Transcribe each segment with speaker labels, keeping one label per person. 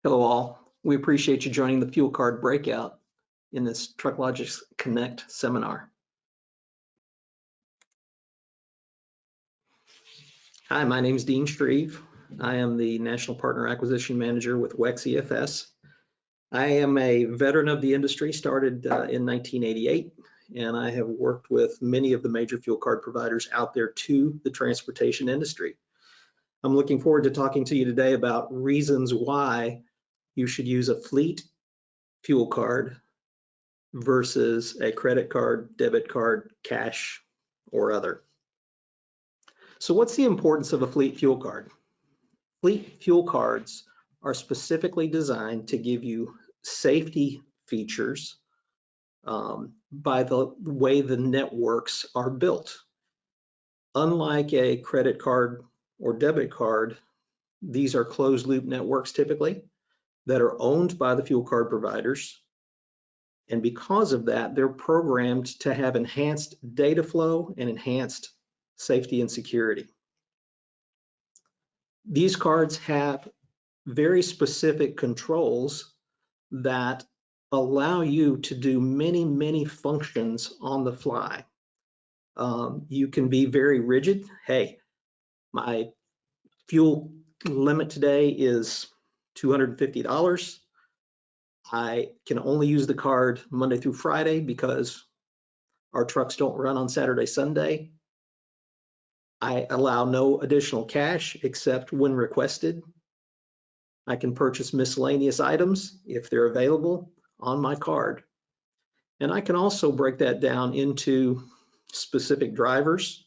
Speaker 1: Hello all. We appreciate you joining the fuel card breakout in this TruckLogics Connect seminar. Hi, my name is Dean Shreve. I am the National Partner Acquisition Manager with WEX EFS. I am a veteran of the industry, started in 1988, and I have worked with many of the major fuel card providers out there to the transportation industry. I'm looking forward to talking to you today about reasons why you should use a fleet fuel card versus a credit card, debit card, cash, or other. So what's the importance of a fleet fuel card? Fleet fuel cards are specifically designed to give you safety features by the way the networks are built. Unlike a credit card or debit card, these are closed loop networks typically that are owned by the fuel card providers. And because of that, they're programmed to have enhanced data flow and enhanced safety and security. These cards have very specific controls that allow you to do many functions on the fly. You can be very rigid. Hey, my fuel limit today is $250. I can only use the card Monday through Friday because our trucks don't run on Saturday, Sunday. I allow no additional cash except when requested. I can purchase miscellaneous items if they're available on my card. And I can also break that down into specific drivers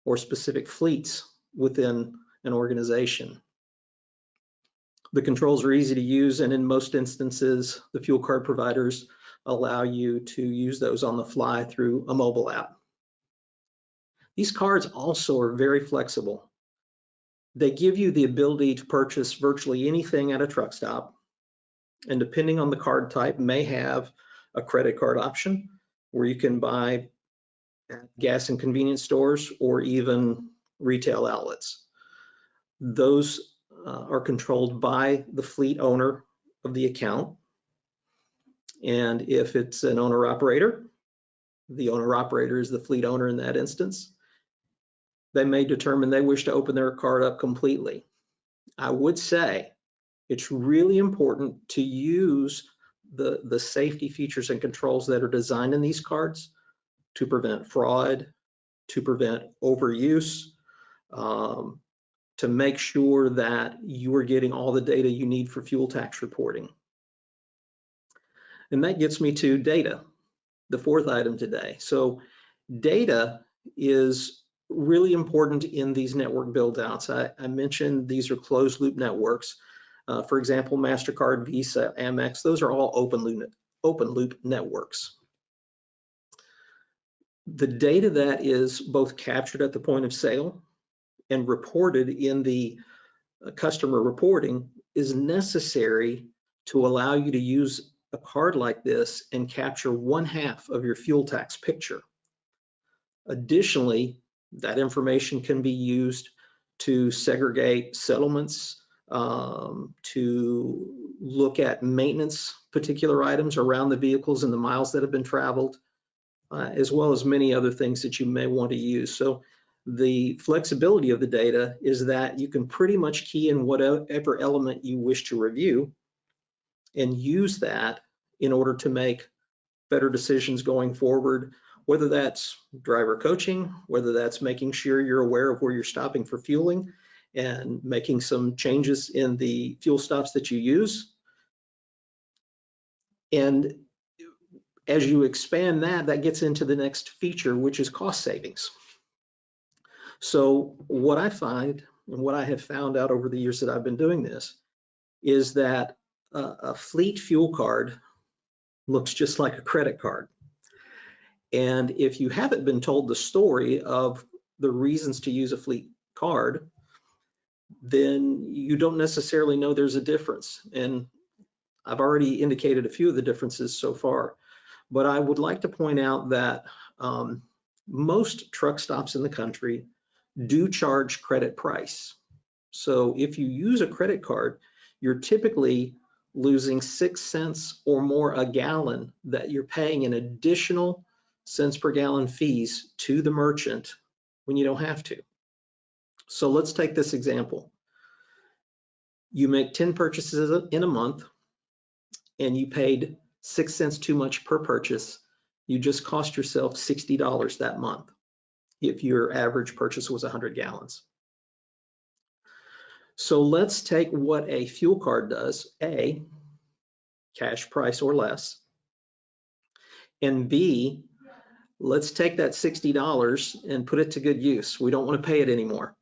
Speaker 1: or specific fleets within an organization. The controls are easy to use, and in most instances, the fuel card providers allow you to use those on the fly through a mobile app. These cards also are very flexible. They give you the ability to purchase virtually anything at a truck stop, and depending on the card type, may have a credit card option where you can buy at gas and convenience stores or even retail outlets. Those are controlled by the fleet owner of the account. And if it's an owner-operator, the owner-operator is the fleet owner in that instance. They may determine they wish to open their card up completely. I would say it's really important to use the safety features and controls that are designed in these cards to prevent fraud, to prevent overuse, to make sure that you are getting all the data you need for fuel tax reporting. And that gets me to data, the fourth item today. So data is really important in these network build-outs. I mentioned these are closed loop networks. For example, MasterCard, Visa, Amex, those are all open loop networks. The data that is both captured at the point of sale and reported in the customer reporting is necessary to allow you to use a card like this and capture 1/2 of your fuel tax picture. Additionally, that information can be used to segregate settlements, to look at maintenance particular items around the vehicles and the miles that have been traveled, as well as many other things that you may want to use. So the flexibility of the data is that you can pretty much key in whatever element you wish to review and use that in order to make better decisions going forward, whether that's driver coaching, whether that's making sure you're aware of where you're stopping for fueling and making some changes in the fuel stops that you use. And as you expand that, that gets into the next feature, which is cost savings. So what I find and what I have found out over the years that I've been doing this is that a fleet fuel card looks just like a credit card. And if you haven't been told the story of the reasons to use a fleet card, then you don't necessarily know there's a difference. And I've already indicated a few of the differences so far, but I would like to point out that most truck stops in the country do charge credit price. So if you use a credit card, you're typically losing 6 cents or more a gallon that you're paying in additional cents per gallon fees to the merchant when you don't have to. So let's take this example. You make 10 purchases in a month and you paid 6 cents too much per purchase. You just cost yourself $60 that month if your average purchase was 100 gallons. So let's take what a fuel card does. A, cash price or less. And B, let's take that $60 and put it to good use. We don't want to pay it anymore.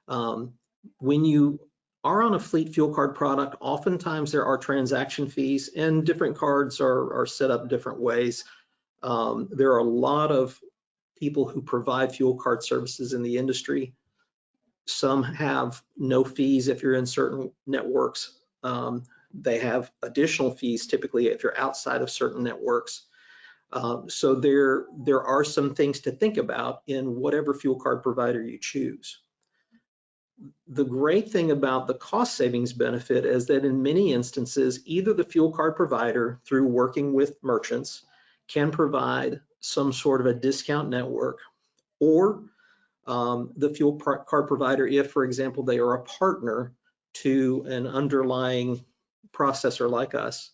Speaker 1: When you are on a fleet fuel card product, oftentimes there are transaction fees, and different cards are set up different ways. There are a lot of people who provide fuel card services in the industry. Some have no fees if you're in certain networks. They have additional fees typically if you're outside of certain networks. So there are some things to think about in whatever fuel card provider you choose. The great thing about the cost savings benefit is that in many instances, either the fuel card provider, through working with merchants, can provide some sort of a discount network, or the fuel card provider, if, for example, they are a partner to an underlying processor like us,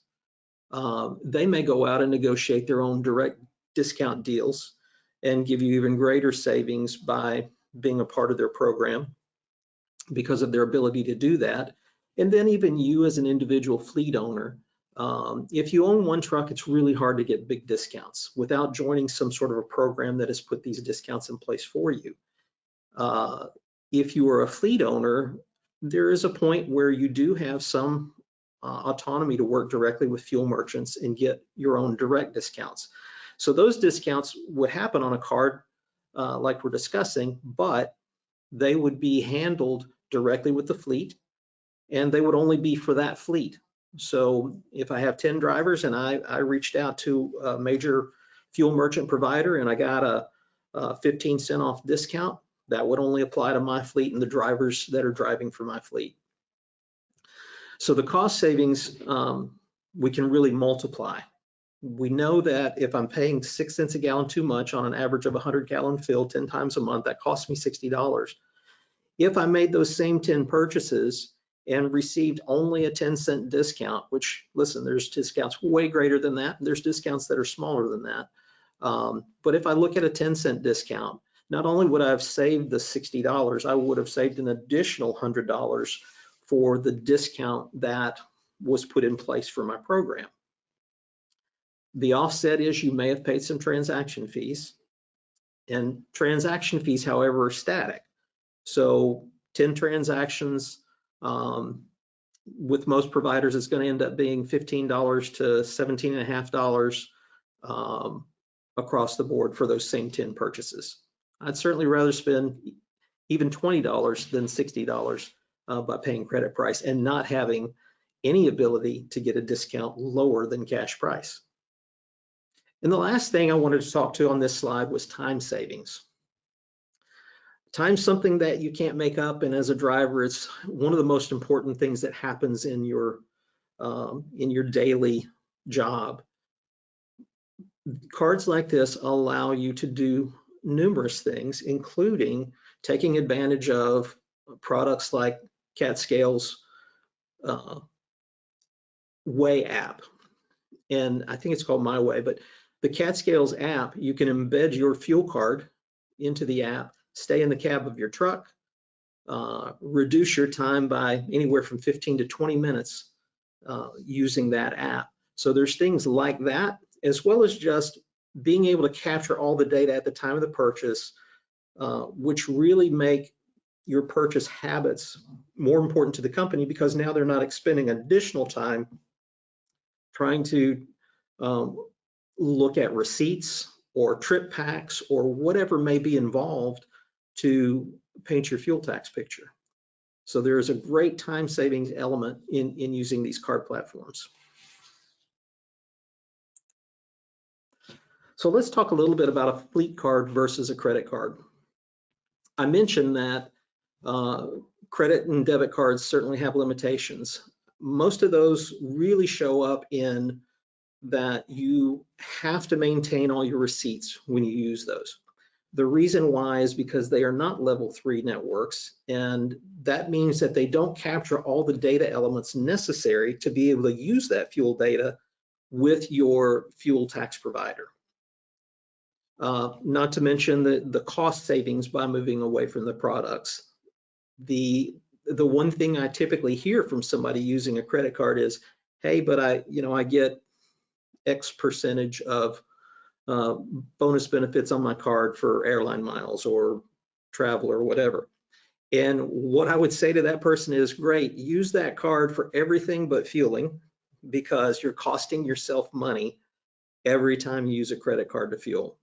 Speaker 1: they may go out and negotiate their own direct discount deals and give you even greater savings by being a part of their program because of their ability to do that. And then even you as an individual fleet owner, if you own one truck, it's really hard to get big discounts without joining some sort of a program that has put these discounts in place for you. If you are a fleet owner, there is a point where you do have some autonomy to work directly with fuel merchants and get your own direct discounts. So those discounts would happen on a card like we're discussing, but they would be handled directly with the fleet, and they would only be for that fleet. So if I have 10 drivers and I reached out to a major fuel merchant provider and I got a 15 cent off discount, that would only apply to my fleet and the drivers that are driving for my fleet. So the cost savings, we can really multiply. We know that if I'm paying 6 cents a gallon too much on an average of 100 gallon fill 10 times a month, that costs me $60. If I made those same 10 purchases and received only a 10-cent discount, which, listen, there's discounts way greater than that. There's discounts that are smaller than that. But if I look at a 10-cent discount, not only would I have saved the $60, I would have saved an additional $100 for the discount that was put in place for my program. The offset is you may have paid some transaction fees, and transaction fees, however, are static. So 10 transactions with most providers is going to end up being $15 to $17.50 across the board for those same 10 purchases. I'd certainly rather spend even $20 than $60 by paying credit price and not having any ability to get a discount lower than cash price. And the last thing I wanted to talk to on this slide was time savings. Time's something that you can't make up, and as a driver, it's one of the most important things that happens in your daily job. Cards like this allow you to do numerous things, including taking advantage of products like CATScale's Way app, and I think it's called My Way, but the CATScale's app, you can embed your fuel card into the app, stay in the cab of your truck, reduce your time by anywhere from 15 to 20 minutes using that app. So there's things like that, as well as just being able to capture all the data at the time of the purchase, which really make your purchase habits more important to the company, because now they're not expending additional time trying to look at receipts or trip packs or whatever may be involved to paint your fuel tax picture. So there is a great time savings element in using these card platforms. So let's talk a little bit about a fleet card versus a credit card. I mentioned that credit and debit cards certainly have limitations. most of those really show up in that you have to maintain all your receipts when you use those. The reason why is because they are not level 3 networks, and that means that they don't capture all the data elements necessary to be able to use that fuel data with your fuel tax provider. Not to mention the cost savings by moving away from the products. The one thing I typically hear from somebody using a credit card is, hey, but I get X percentage of bonus benefits on my card for airline miles or travel or whatever. And what I would say to that person is, great, use that card for everything but fueling, because you're costing yourself money every time you use a credit card to fuel.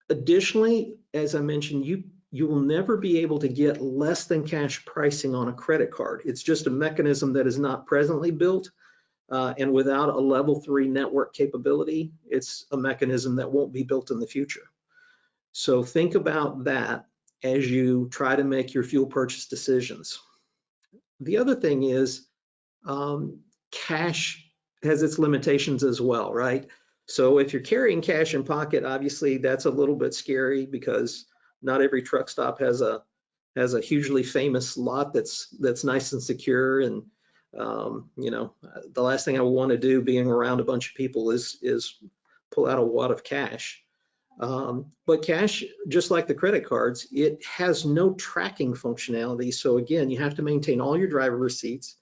Speaker 1: Additionally, as I mentioned, you will never be able to get less than cash pricing on a credit card. It's just a mechanism that is not presently built, and without a level 3 network capability, it's a mechanism that won't be built in the future. So think about that as you try to make your fuel purchase decisions. The other thing is, cash has its limitations as well, right? So if you're carrying cash in pocket, obviously that's a little bit scary, because not every truck stop has a hugely famous lot that's nice and secure. And the last thing I want to do being around a bunch of people is pull out a wad of cash. But cash, just like the credit cards, it has no tracking functionality. So again, you have to maintain all your driver receipts,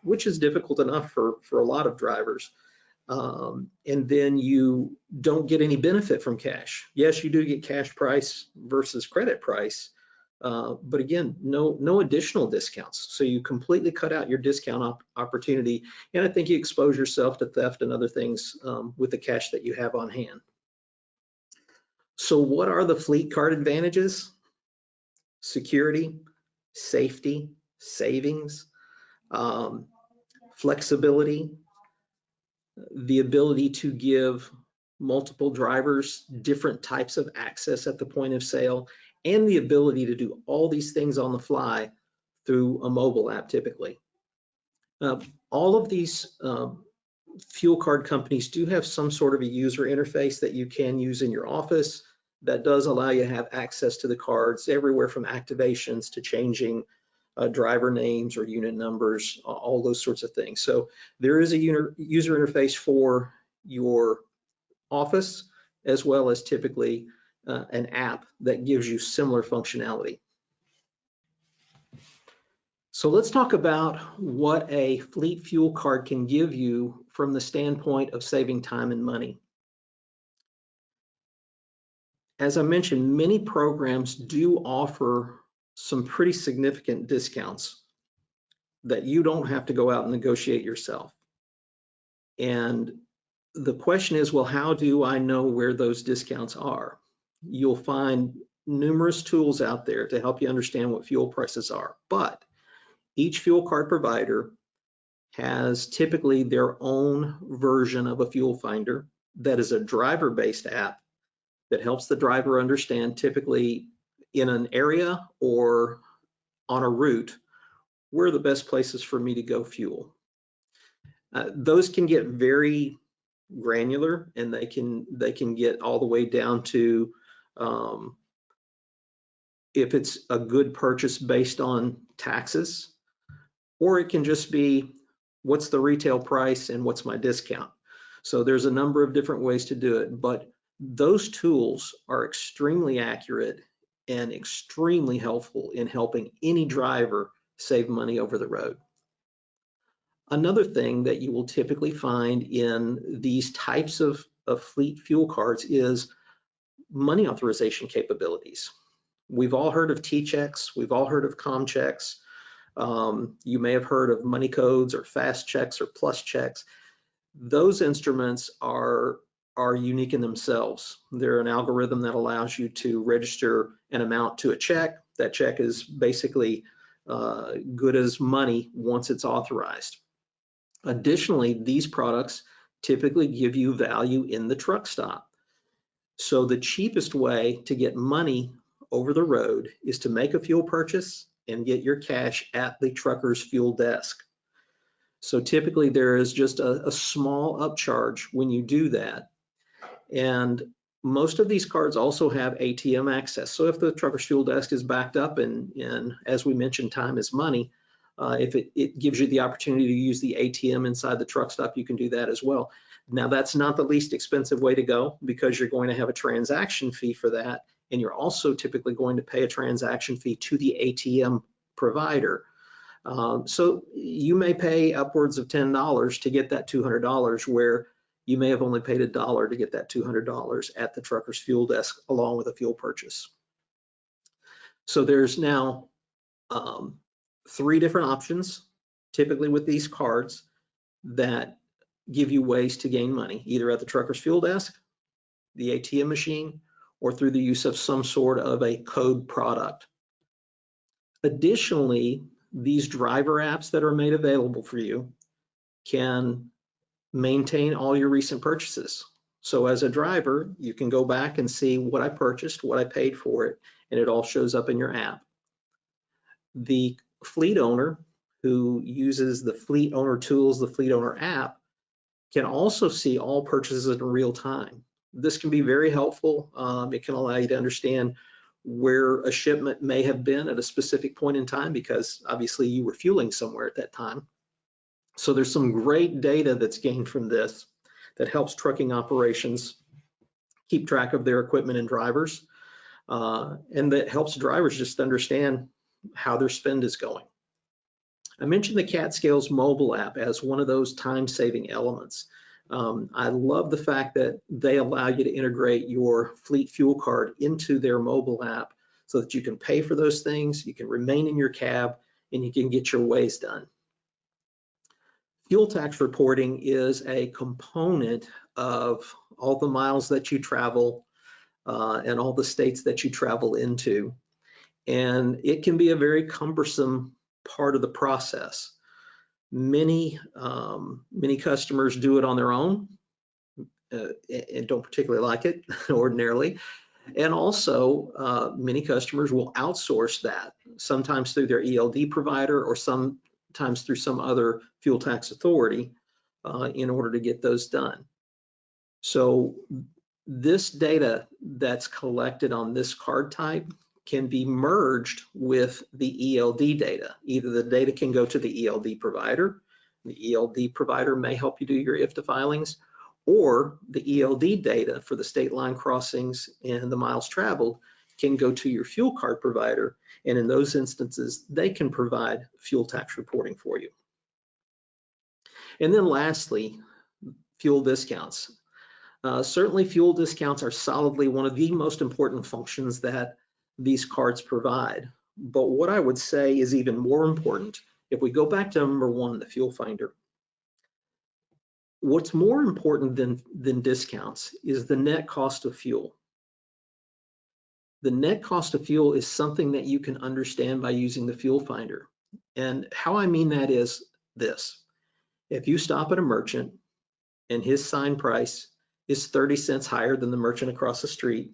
Speaker 1: which is difficult enough for a lot of drivers. And then you don't get any benefit from cash. Yes, you do get cash price versus credit price, but again, no additional discounts. So you completely cut out your discount opportunity, and I think you expose yourself to theft and other things with the cash that you have on hand. So what are the fleet card advantages? Security, safety, savings, flexibility, the ability to give multiple drivers different types of access at the point of sale, and the ability to do all these things on the fly through a mobile app typically. All of these fuel card companies do have some sort of a user interface that you can use in your office that does allow you to have access to the cards everywhere from activations to changing driver names or unit numbers, all those sorts of things. So there is a user interface for your office, as well as typically an app that gives you similar functionality. So let's talk about what a fleet fuel card can give you from the standpoint of saving time and money. As I mentioned, many programs do offer some pretty significant discounts that you don't have to go out and negotiate yourself. And the question is, well, how do I know where those discounts are? You'll find numerous tools out there to help you understand what fuel prices are, but each fuel card provider has typically their own version of a fuel finder that is a driver-based app that helps the driver understand, typically in an area or on a route, where are the best places for me to go fuel. Those can get very granular, and they can get all the way down to if it's a good purchase based on taxes, or it can just be what's the retail price and what's my discount. So there's a number of different ways to do it, but those tools are extremely accurate and extremely helpful in helping any driver save money over the road. Another thing that you will typically find in these types of fleet fuel cards is money authorization capabilities. We've all heard of T-checks, we've all heard of com checks. You may have heard of money codes or fast checks or plus checks. Those instruments are unique in themselves. They're an algorithm that allows you to register an amount to a check. That check is basically good as money once it's authorized. Additionally, these products typically give you value in the truck stop. So the cheapest way to get money over the road is to make a fuel purchase and get your cash at the trucker's fuel desk. So typically there is just a small upcharge when you do that. And most of these cards also have ATM access. So if the trucker's fuel desk is backed up and as we mentioned, time is money, if it gives you the opportunity to use the ATM inside the truck stop, you can do that as well. Now that's not the least expensive way to go because you're going to have a transaction fee for that. And you're also typically going to pay a transaction fee to the ATM provider. So you may pay upwards of $10 to get that $200, where you may have only paid $1 to get that $200 at the trucker's fuel desk along with a fuel purchase. So there's now 3 different options, typically with these cards, that give you ways to gain money, either at the trucker's fuel desk, the ATM machine, or through the use of some sort of a code product. Additionally, these driver apps that are made available for you can maintain all your recent purchases. So as a driver, you can go back and see what I purchased, what I paid for it, and it all shows up in your app. The fleet owner who uses the fleet owner tools, the fleet owner app, can also see all purchases in real time. This can be very helpful. It can allow you to understand where a shipment may have been at a specific point in time, because obviously you were fueling somewhere at that time. So there's some great data that's gained from this that helps trucking operations keep track of their equipment and drivers, and that helps drivers just understand how their spend is going. I mentioned the CatScales mobile app as one of those time-saving elements. I love the fact that they allow you to integrate your fleet fuel card into their mobile app so that you can pay for those things, you can remain in your cab, and you can get your ways done. Fuel tax reporting is a component of all the miles that you travel and all the states that you travel into. And it can be a very cumbersome part of the process. Many customers do it on their own and don't particularly like it ordinarily. And also many customers will outsource that, sometimes through their ELD provider or sometimes through some other fuel tax authority in order to get those done. So this data that's collected on this card type can be merged with the ELD data. Either the data can go to the ELD provider, the ELD provider may help you do your IFTA filings, or the ELD data for the state line crossings and the miles traveled can go to your fuel card provider, and in those instances, they can provide fuel tax reporting for you. And then lastly, fuel discounts. Certainly fuel discounts are solidly one of the most important functions that these cards provide. But what I would say is even more important, if we go back to number 1, the fuel finder, what's more important than discounts is the net cost of fuel. The net cost of fuel is something that you can understand by using the fuel finder. And how I mean that is this: if you stop at a merchant and his sign price is 30 cents higher than the merchant across the street,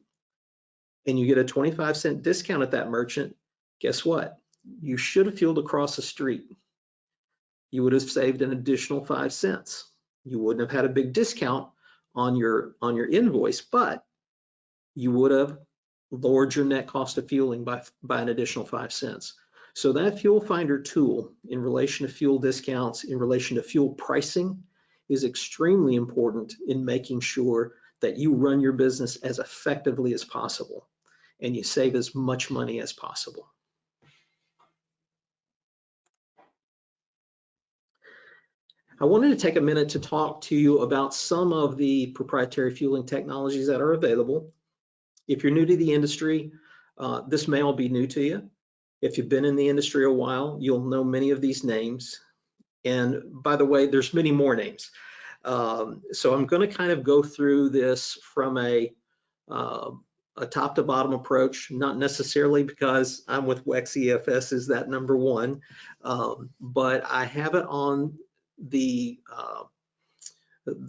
Speaker 1: and you get a 25-cent discount at that merchant, guess what? You should have fueled across the street. You would have saved an additional 5 cents. You wouldn't have had a big discount on your invoice, but you would have lowered your net cost of fueling by an additional 5 cents. So that fuel finder tool in relation to fuel discounts, in relation to fuel pricing, is extremely important in making sure that you run your business as effectively as possible and you save as much money as possible. I wanted to take a minute to talk to you about some of the proprietary fueling technologies that are available. If you're new to the industry, this may all be new to you. If you've been in the industry a while, you'll know many of these names. And by the way, there's many more names. So I'm going to kind of go through this from a top to bottom approach, not necessarily because I'm with WEX EFS is that number 1, but I have it on the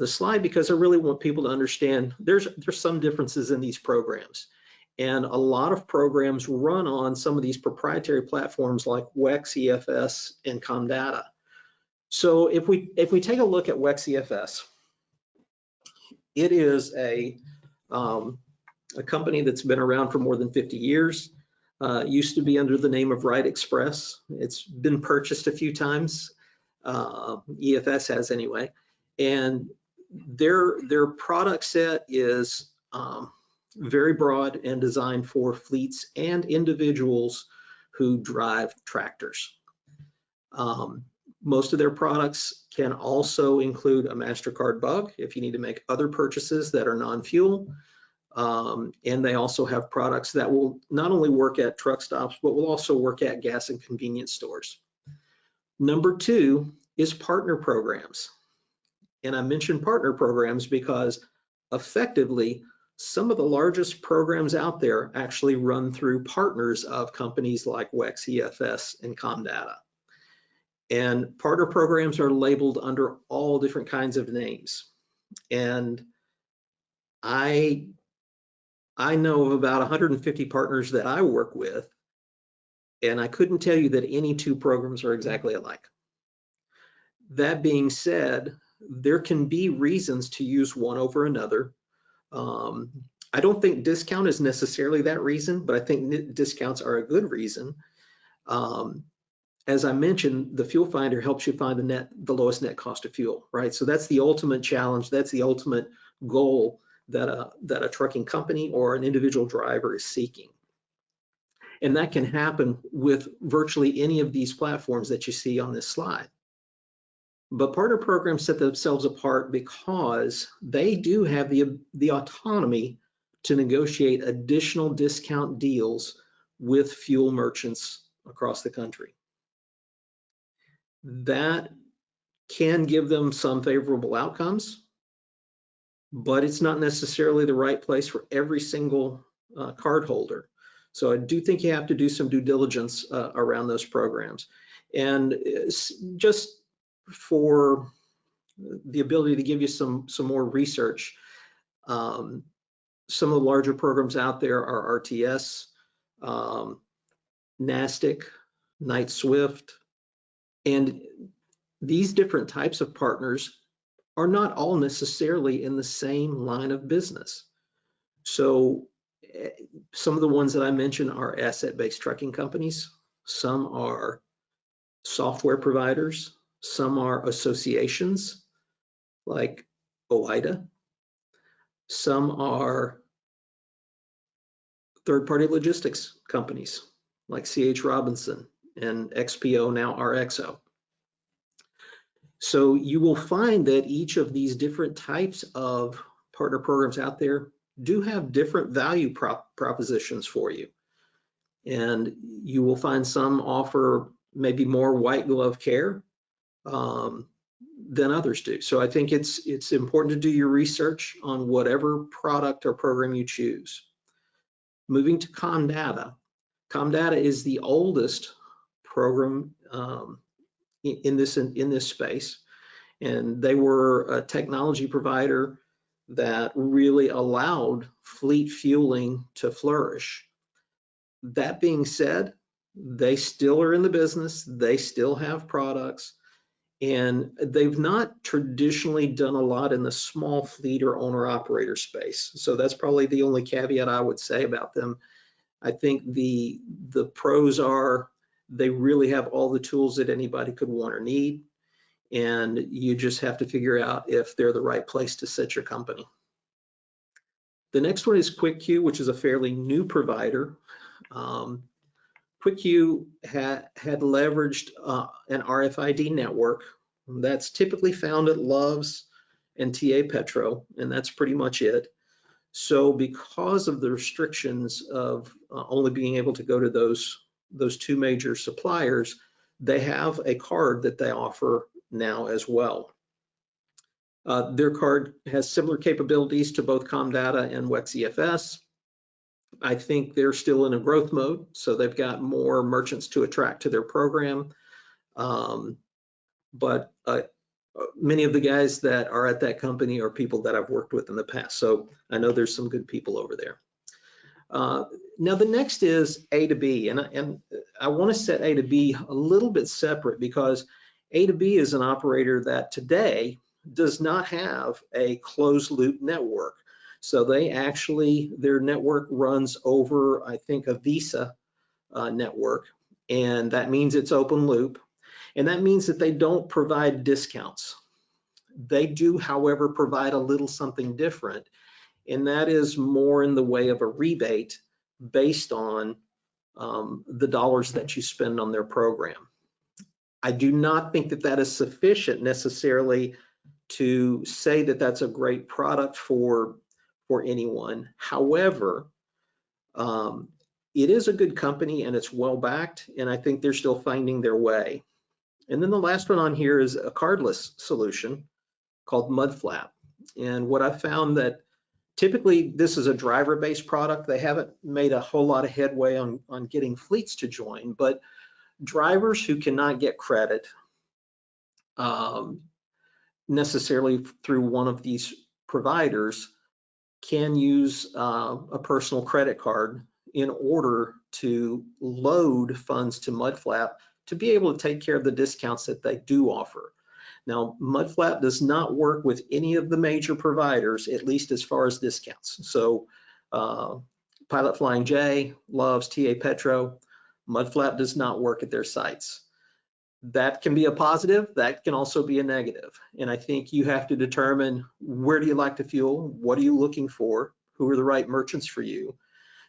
Speaker 1: slide because I really want people to understand there's some differences in these programs. And a lot of programs run on some of these proprietary platforms like WEX, EFS, and ComData. So if we take a look at WEX EFS, it is a company that's been around for more than 50 years. Used to be under the name of Ride Express. It's been purchased a few times. EFS has anyway. And their product set is very broad and designed for fleets and individuals who drive tractors. Most of their products can also include a MasterCard bug if you need to make other purchases that are non-fuel. And they also have products that will not only work at truck stops, but will also work at gas and convenience stores. Number two is partner programs. And I mention partner programs because effectively, some of the largest programs out there actually run through partners of companies like WEX, EFS, and ComData. And partner programs are labeled under all different kinds of names. And I know of about 150 partners that I work with, and I couldn't tell you that any two programs are exactly alike. That being said, there can be reasons to use one over another. I don't think discount is necessarily that reason, but I think discounts are a good reason. As I mentioned, the fuel finder helps you find the lowest net cost of fuel, right? So that's the ultimate challenge. That's the ultimate goal that a trucking company or an individual driver is seeking. And that can happen with virtually any of these platforms that you see on this slide. But partner programs set themselves apart because they do have the autonomy to negotiate additional discount deals with fuel merchants across the country. That can give them some favorable outcomes, but it's not necessarily the right place for every single card holder. So I do think you have to do some due diligence around those programs. And just for the ability to give you some more research, some of the larger programs out there are RTS, NASTIC, Knight Swift, and these different types of partners are not all necessarily in the same line of business. So some of the ones that I mentioned are asset-based trucking companies. Some are software providers. Some are associations like OIDA. Some are third-party logistics companies like CH Robinson and XPO, now RXO. So you will find that each of these different types of partner programs out there do have different value propositions for you. And you will find some offer maybe more white glove care than others do. So I think it's important to do your research on whatever product or program you choose. Moving to ComData. ComData is the oldest program in this space, and they were a technology provider that really allowed fleet fueling to flourish. That being said, they still are in the business, they still have products, and they've not traditionally done a lot in the small fleet or owner-operator space. So that's probably the only caveat I would say about them. I think the pros are they really have all the tools that anybody could want or need, and you just have to figure out if they're the right place to set your company. The next one is QuickQ, which is a fairly new provider. QuickQ had leveraged an RFID network that's typically found at Love's and TA Petro, and that's pretty much it. So because of the restrictions of only being able to go to those two major suppliers, they have a card that they offer now as well. Their card has similar capabilities to both ComData and WEX EFS. I think they're still in a growth mode, so they've got more merchants to attract to their program. But many of the guys that are at that company are people that I've worked with in the past, so I know there's some good people over there. Now the next is A to B, and I want to set A to B a little bit separate because A to B is an operator that today does not have a closed loop network. So they actually, their network runs over, I think, a Visa network, and that means it's open loop, and that means that they don't provide discounts. They do, however, provide a little something different, and that is more in the way of a rebate based on the dollars that you spend on their program. I do not think that that is sufficient necessarily to say that that's a great product for anyone. However, it is a good company and it's well backed, and I think they're still finding their way. And then the last one on here is a cardless solution called Mudflap. And what I found that typically this is a driver-based product. They haven't made a whole lot of headway on getting fleets to join, but drivers who cannot get credit necessarily through one of these providers can use a personal credit card in order to load funds to Mudflap to be able to take care of the discounts that they do offer. Now, Mudflap does not work with any of the major providers, at least as far as discounts. So Pilot Flying J, Love's, TA Petro, Mudflap does not work at their sites. That can be a positive, that can also be a negative. And I think you have to determine, where do you like to fuel? What are you looking for? Who are the right merchants for you?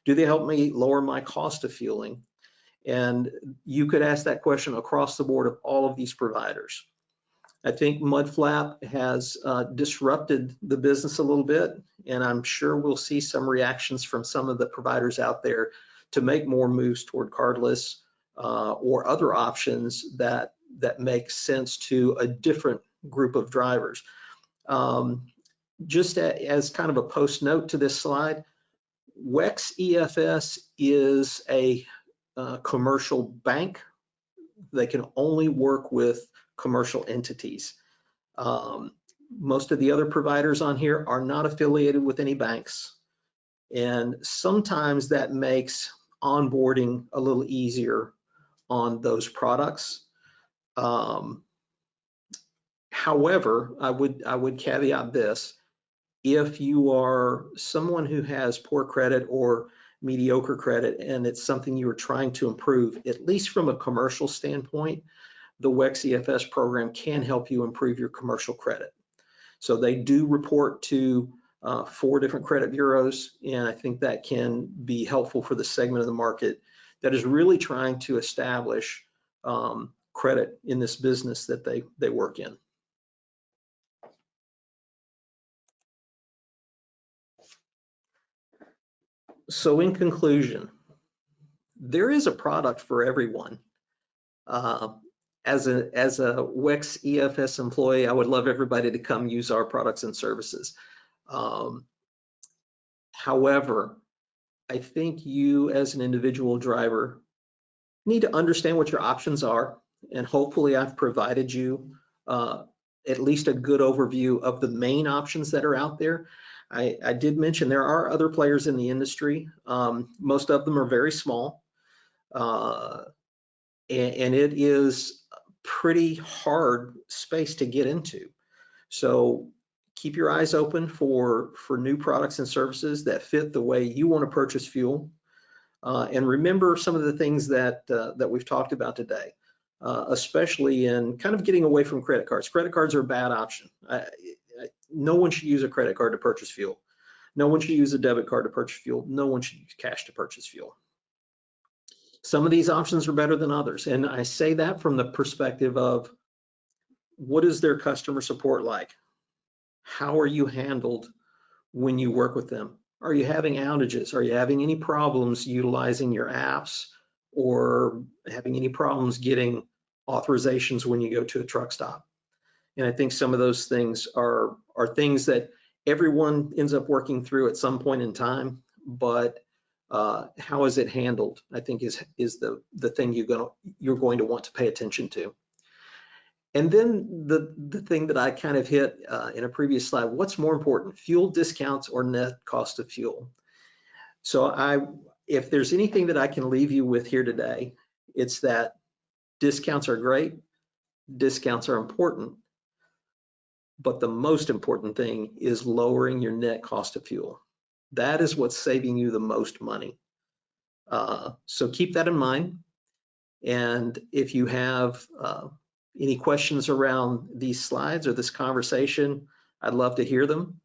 Speaker 1: Do they help me lower my cost of fueling? And you could ask that question across the board of all of these providers. I think Mudflap has disrupted the business a little bit, and I'm sure we'll see some reactions from some of the providers out there to make more moves toward cardless or other options that make sense to a different group of drivers. Just as kind of a post note to this slide, WEX EFS is a commercial bank. They can only work with commercial entities. Most of the other providers on here are not affiliated with any banks, and sometimes that makes onboarding a little easier on those products. However, I would caveat this: if you are someone who has poor credit or mediocre credit and it's something you are trying to improve, at least from a commercial standpoint, the WEX EFS program can help you improve your commercial credit. So they do report to 4 different credit bureaus, and I think that can be helpful for the segment of the market that is really trying to establish credit in this business that they work in. So in conclusion, there is a product for everyone. As a WEX EFS employee, I would love everybody to come use our products and services. However, I think you as an individual driver need to understand what your options are, and hopefully I've provided you at least a good overview of the main options that are out there. I did mention there are other players in the industry. Most of them are very small, and it is pretty hard space to get into. So keep your eyes open for new products and services that fit the way you want to purchase fuel. And remember some of the things that we've talked about today, especially in kind of getting away from credit cards. Credit cards are a bad option. No one should use a credit card to purchase fuel. No one should use a debit card to purchase fuel. No one should use cash to purchase fuel. Some of these options are better than others. And I say that from the perspective of, what is their customer support like? How are you handled when you work with them? Are you having outages? Are you having any problems utilizing your apps, or having any problems getting authorizations when you go to a truck stop? And I think some of those things are things that everyone ends up working through at some point in time, but how is it handled, I think is the thing you're going to want to pay attention to. And then the thing that I kind of hit in a previous slide, what's more important, fuel discounts or net cost of fuel? So if there's anything that I can leave you with here today, it's that discounts are great, discounts are important, but the most important thing is lowering your net cost of fuel. That is what's saving you the most money. So keep that in mind. And if you have any questions around these slides or this conversation, I'd love to hear them,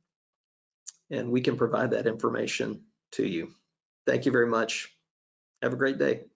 Speaker 1: and we can provide that information to you. Thank you very much. Have a great day.